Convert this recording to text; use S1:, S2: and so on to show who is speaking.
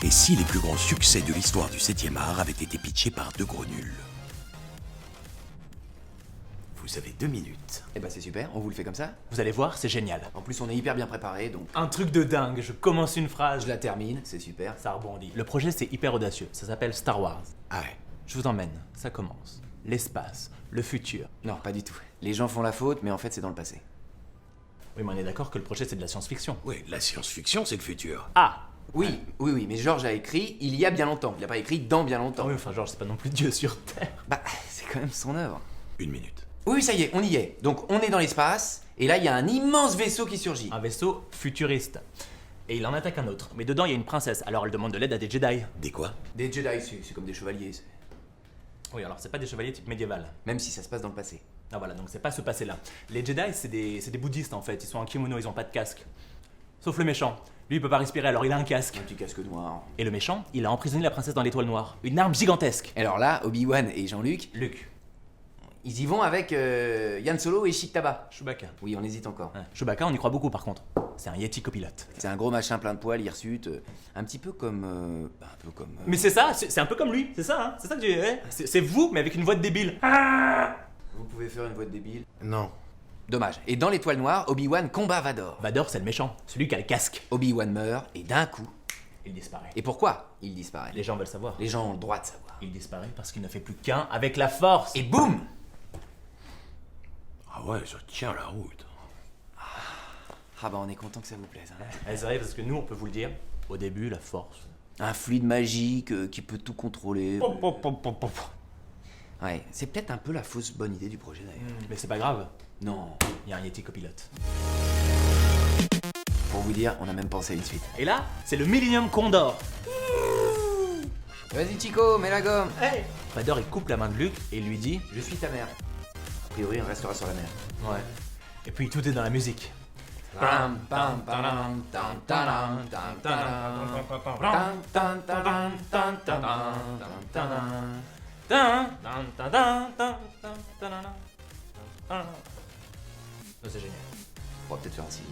S1: Et si les plus grands succès de l'histoire du 7e art avaient été pitchés par deux gros nuls? Vous avez 2 minutes.
S2: Eh ben c'est super, on vous le fait comme ça.
S3: Vous allez voir, c'est génial.
S2: En plus on est hyper bien préparé, donc
S3: Un truc de dingue, je commence une phrase,
S2: je la termine, c'est super.
S3: ça rebondit. Le projet c'est hyper audacieux, ça s'appelle Star Wars.
S1: Ah ouais.
S3: Je vous emmène, ça commence. L'espace, le futur.
S2: Non, pas du tout. Les gens font la faute, mais en fait c'est dans le passé.
S3: Oui, mais on est d'accord que le projet c'est de la science-fiction.
S1: Oui, la science-fiction, c'est le futur.
S3: Ah
S2: Oui, mais Georges a écrit il y a bien longtemps. Il a pas écrit dans bien longtemps.
S3: oui, enfin Georges, c'est pas non plus Dieu sur Terre.
S2: Bah, c'est quand même son œuvre.
S1: 1 minute.
S2: Oui, ça y est, on y est. Donc on est dans l'espace, et là il y a un immense vaisseau qui surgit.
S3: Un vaisseau futuriste. Et il en attaque un autre. Mais dedans, il y a une princesse, alors elle demande de l'aide à des Jedi.
S1: Des quoi?
S2: Des Jedi, c'est comme des chevaliers,
S3: Oui, alors c'est pas des chevaliers type médiéval.
S2: même si ça se passe dans le passé.
S3: Ah voilà, donc c'est pas ce passé-là. Les Jedi, c'est des bouddhistes en fait, ils sont en kimono, ils ont pas de casque. Sauf le méchant. Lui, il peut pas respirer, alors il a un casque.
S2: Un petit casque noir.
S3: Et le méchant, il a emprisonné la princesse dans l'étoile noire. Une arme gigantesque.
S2: Alors là, Obi-Wan et Jean-Luc,
S3: Luke.
S2: ils y vont avec Yann Solo et Chic Tabac.
S3: Chewbacca.
S2: Oui, on hésite encore.
S3: Ouais. Chewbacca, on y croit beaucoup par contre. C'est un Yeti copilote.
S2: C'est un gros machin plein de poils, hirsute, un petit peu comme... un peu comme...
S3: Mais c'est ça, c'est un peu comme lui, c'est ça, hein. C'est ça que j'ai. Ouais. C'est vous, mais avec une voix de débile.
S2: Vous pouvez faire une voix de débile.
S1: Non.
S2: Dommage. Et dans l'étoile noire, Obi-Wan combat Vador.
S3: Vador, c'est le méchant, celui qui a le casque.
S2: Obi-Wan meurt, et d'un coup...
S3: Il disparaît.
S2: Et pourquoi il disparaît?
S3: Les gens veulent savoir.
S2: Les gens ont le droit de savoir.
S3: Il disparaît parce qu'il ne fait plus qu'un avec la force.
S2: Et boum!
S1: Ah ouais, ça tient la route.
S2: Ah bah on est content que ça vous plaise. Hein.
S3: C'est vrai, parce que nous, on peut vous le dire, au début, la force.
S2: Un fluide magique qui peut tout contrôler.
S3: Pop, pop, pop, pop, pop.
S2: Ouais, c'est peut-être un peu la fausse bonne idée du projet d'ailleurs.
S3: Mais c'est pas grave,
S2: Non.
S3: il y a un Yeti copilote.
S2: Pour vous dire, on a même pensé à une suite.
S3: Et là, c'est le Millennium Condor.
S2: Vas-y Chico, mets la gomme.
S3: Hey Vador, il coupe la main de Luke et il lui dit
S2: Je suis ta mère. A priori, on restera sur la mer.
S3: Ouais. Et puis tout est dans la musique.
S2: Pam, pam, pam, tam, tadam, tam, tadam. Tam, tam, tadam, tam, tadam, tam, tadam.
S3: C'est génial.
S2: On va peut-être faire un single.